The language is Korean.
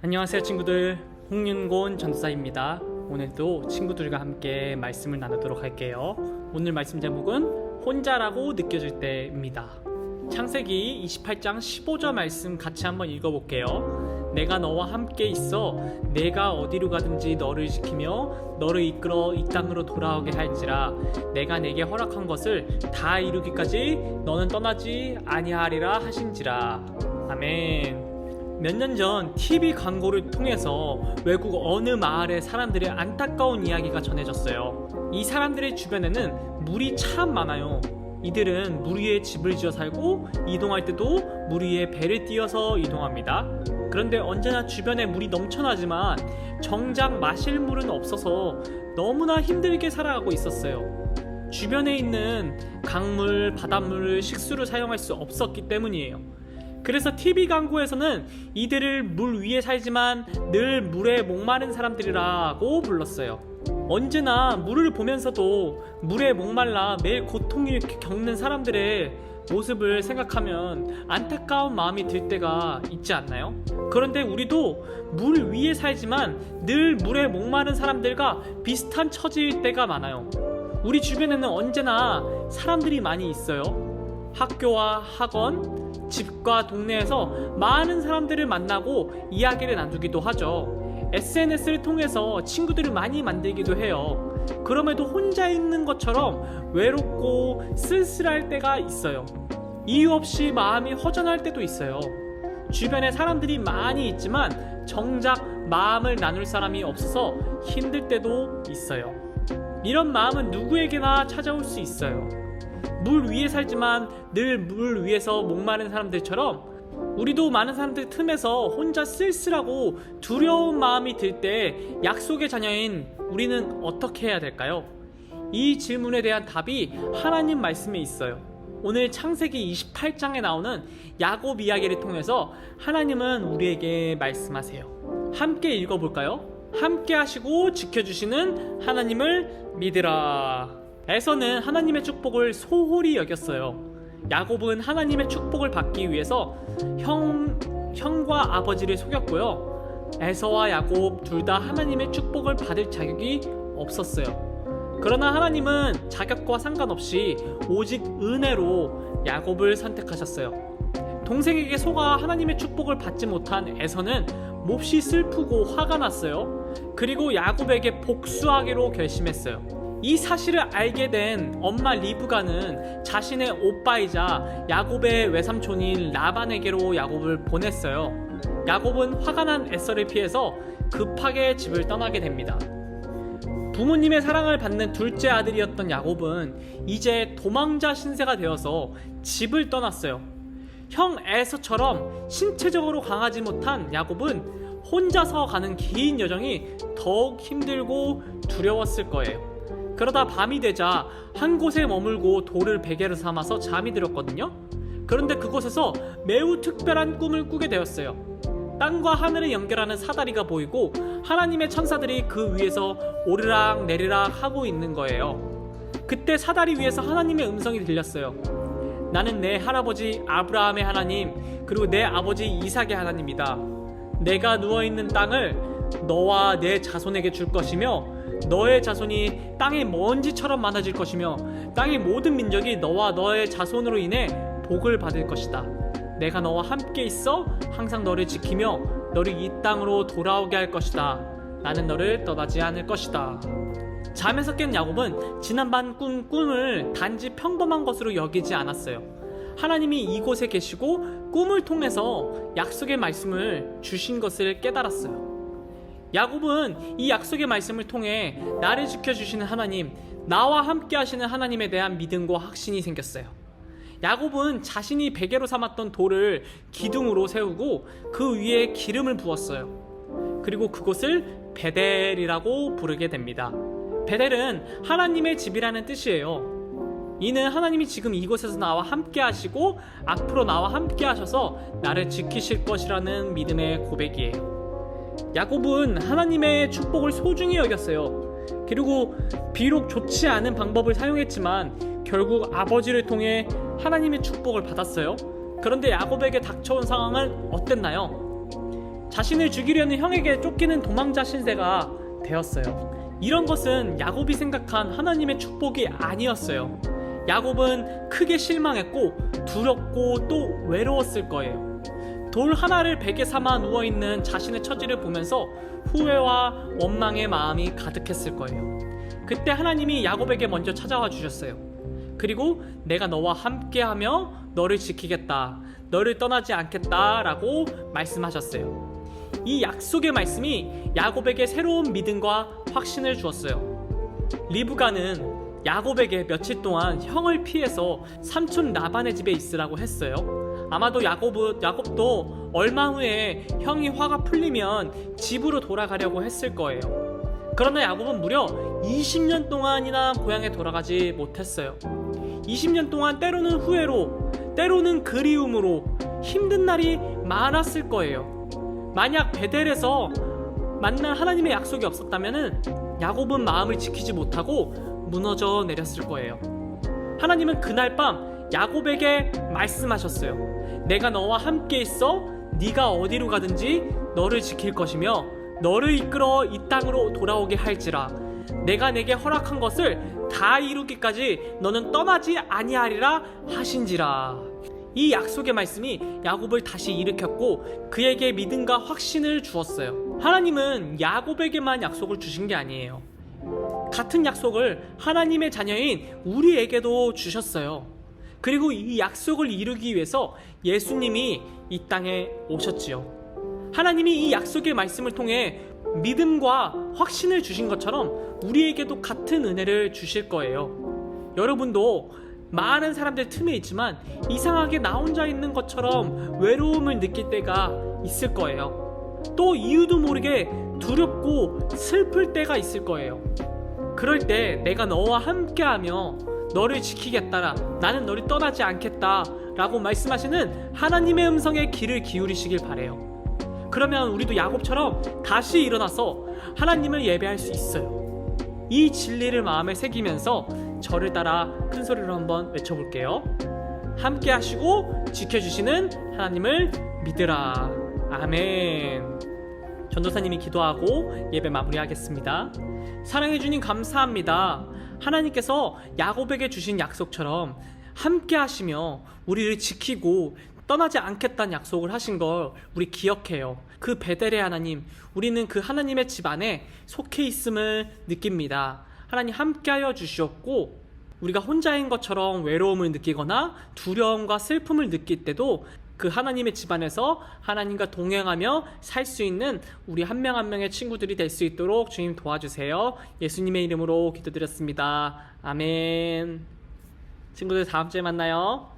안녕하세요 친구들, 홍윤곤 전도사입니다. 오늘도 친구들과 함께 말씀을 나누도록 할게요. 오늘 말씀 제목은 혼자라고 느껴질 때입니다. 창세기 28장 15절 말씀 같이 한번 읽어볼게요. 내가 너와 함께 있어 내가 어디로 가든지 너를 지키며 너를 이끌어 이 땅으로 돌아오게 할지라. 내가 내게 허락한 것을 다 이루기까지 너는 떠나지 아니하리라 하신지라. 아멘. 몇 년 전 TV 광고를 통해서 외국 어느 마을의 사람들의 안타까운 이야기가 전해졌어요. 이 사람들의 주변에는 물이 참 많아요. 이들은 물 위에 집을 지어 살고 이동할 때도 물 위에 배를 띄어서 이동합니다. 그런데 언제나 주변에 물이 넘쳐나지만 정작 마실 물은 없어서 너무나 힘들게 살아가고 있었어요. 주변에 있는 강물, 바닷물을 식수로 사용할 수 없었기 때문이에요. 그래서 TV 광고에서는 이들을 물 위에 살지만 늘 물에 목마른 사람들이라고 불렀어요. 언제나 물을 보면서도 물에 목말라 매일 고통을 겪는 사람들의 모습을 생각하면 안타까운 마음이 들 때가 있지 않나요? 그런데 우리도 물 위에 살지만 늘 물에 목마른 사람들과 비슷한 처지일 때가 많아요. 우리 주변에는 언제나 사람들이 많이 있어요. 학교와 학원, 집과 동네에서 많은 사람들을 만나고 이야기를 나누기도 하죠. SNS를 통해서 친구들을 많이 만들기도 해요. 그럼에도 혼자 있는 것처럼 외롭고 쓸쓸할 때가 있어요. 이유 없이 마음이 허전할 때도 있어요. 주변에 사람들이 많이 있지만 정작 마음을 나눌 사람이 없어서 힘들 때도 있어요. 이런 마음은 누구에게나 찾아올 수 있어요. 물 위에 살지만 늘 물 위에서 목마른 사람들처럼 우리도 많은 사람들 틈에서 혼자 쓸쓸하고 두려운 마음이 들 때 약속의 자녀인 우리는 어떻게 해야 될까요? 이 질문에 대한 답이 하나님 말씀에 있어요. 오늘 창세기 28장에 나오는 야곱 이야기를 통해서 하나님은 우리에게 말씀하세요. 함께 읽어볼까요? 함께 하시고 지켜주시는 하나님을 믿으라. 에서는 하나님의 축복을 소홀히 여겼어요. 야곱은 하나님의 축복을 받기 위해서 형과 아버지를 속였고요. 에서와 야곱 둘 다 하나님의 축복을 받을 자격이 없었어요. 그러나 하나님은 자격과 상관없이 오직 은혜로 야곱을 선택하셨어요. 동생에게 속아 하나님의 축복을 받지 못한 에서는 몹시 슬프고 화가 났어요. 그리고 야곱에게 복수하기로 결심했어요. 이 사실을 알게 된 엄마 리브가는 자신의 오빠이자 야곱의 외삼촌인 라반에게로 야곱을 보냈어요. 야곱은 화가 난 에서를 피해서 급하게 집을 떠나게 됩니다. 부모님의 사랑을 받는 둘째 아들이었던 야곱은 이제 도망자 신세가 되어서 집을 떠났어요. 형 에서처럼 신체적으로 강하지 못한 야곱은 혼자서 가는 긴 여정이 더욱 힘들고 두려웠을 거예요. 그러다 밤이 되자 한 곳에 머물고 돌을 베개로 삼아서 잠이 들었거든요. 그런데 그곳에서 매우 특별한 꿈을 꾸게 되었어요. 땅과 하늘을 연결하는 사다리가 보이고 하나님의 천사들이 그 위에서 오르락 내리락 하고 있는 거예요. 그때 사다리 위에서 하나님의 음성이 들렸어요. 나는 내 할아버지 아브라함의 하나님, 그리고 내 아버지 이삭의 하나님이다. 내가 누워있는 땅을 너와 내 자손에게 줄 것이며 너의 자손이 땅의 먼지처럼 많아질 것이며 땅의 모든 민족이 너와 너의 자손으로 인해 복을 받을 것이다. 내가 너와 함께 있어 항상 너를 지키며 너를 이 땅으로 돌아오게 할 것이다. 나는 너를 떠나지 않을 것이다. 잠에서 깬 야곱은 지난밤 꾼 꿈을 단지 평범한 것으로 여기지 않았어요. 하나님이 이곳에 계시고 꿈을 통해서 약속의 말씀을 주신 것을 깨달았어요. 야곱은 이 약속의 말씀을 통해 나를 지켜주시는 하나님, 나와 함께 하시는 하나님에 대한 믿음과 확신이 생겼어요. 야곱은 자신이 베개로 삼았던 돌을 기둥으로 세우고 그 위에 기름을 부었어요. 그리고 그곳을 베델이라고 부르게 됩니다. 베델은 하나님의 집이라는 뜻이에요. 이는 하나님이 지금 이곳에서 나와 함께 하시고 앞으로 나와 함께 하셔서 나를 지키실 것이라는 믿음의 고백이에요. 야곱은 하나님의 축복을 소중히 여겼어요. 그리고 비록 좋지 않은 방법을 사용했지만 결국 아버지를 통해 하나님의 축복을 받았어요. 그런데 야곱에게 닥쳐온 상황은 어땠나요? 자신을 죽이려는 형에게 쫓기는 도망자 신세가 되었어요. 이런 것은 야곱이 생각한 하나님의 축복이 아니었어요. 야곱은 크게 실망했고 두렵고 또 외로웠을 거예요. 돌 하나를 베개 삼아 누워있는 자신의 처지를 보면서 후회와 원망의 마음이 가득했을 거예요. 그때 하나님이 야곱에게 먼저 찾아와 주셨어요. 그리고 내가 너와 함께하며 너를 지키겠다, 너를 떠나지 않겠다 라고 말씀하셨어요. 이 약속의 말씀이 야곱에게 새로운 믿음과 확신을 주었어요. 리브가는 야곱에게 며칠 동안 형을 피해서 삼촌 라반의 집에 있으라고 했어요. 아마도 야곱도 얼마 후에 형이 화가 풀리면 집으로 돌아가려고 했을 거예요. 그러나 야곱은 무려 20년 동안이나 고향에 돌아가지 못했어요. 20년 동안 때로는 후회로, 때로는 그리움으로 힘든 날이 많았을 거예요. 만약 베델에서 만난 하나님의 약속이 없었다면 야곱은 마음을 지키지 못하고 무너져 내렸을 거예요. 하나님은 그날 밤 야곱에게 말씀하셨어요. 내가 너와 함께 있어 네가 어디로 가든지 너를 지킬 것이며 너를 이끌어 이 땅으로 돌아오게 할지라. 내가 내게 허락한 것을 다 이루기까지 너는 떠나지 아니하리라 하신지라. 이 약속의 말씀이 야곱을 다시 일으켰고 그에게 믿음과 확신을 주었어요. 하나님은 야곱에게만 약속을 주신 게 아니에요. 같은 약속을 하나님의 자녀인 우리에게도 주셨어요. 그리고 이 약속을 이루기 위해서 예수님이 이 땅에 오셨지요. 하나님이 이 약속의 말씀을 통해 믿음과 확신을 주신 것처럼 우리에게도 같은 은혜를 주실 거예요. 여러분도 많은 사람들 틈에 있지만 이상하게 나 혼자 있는 것처럼 외로움을 느낄 때가 있을 거예요. 또 이유도 모르게 두렵고 슬플 때가 있을 거예요. 그럴 때 내가 너와 함께하며 너를 지키겠다, 나는 너를 떠나지 않겠다 라고 말씀하시는 하나님의 음성에 귀를 기울이시길 바래요. 그러면 우리도 야곱처럼 다시 일어나서 하나님을 예배할 수 있어요. 이 진리를 마음에 새기면서 저를 따라 큰 소리로 한번 외쳐볼게요. 함께 하시고 지켜주시는 하나님을 믿으라. 아멘. 전도사님이 기도하고 예배 마무리하겠습니다. 사랑해 주님 감사합니다. 하나님께서 야곱에게 주신 약속처럼 함께 하시며 우리를 지키고 떠나지 않겠다는 약속을 하신 걸 우리 기억해요. 그 베델의 하나님, 우리는 그 하나님의 집 안에 속해 있음을 느낍니다. 하나님 함께하여 주시었고 우리가 혼자인 것처럼 외로움을 느끼거나 두려움과 슬픔을 느낄 때도 그 하나님의 집 안에서 하나님과 동행하며 살 수 있는 우리 한 명 한 명의 친구들이 될 수 있도록 주님 도와주세요. 예수님의 이름으로 기도드렸습니다. 아멘. 친구들 다음 주에 만나요.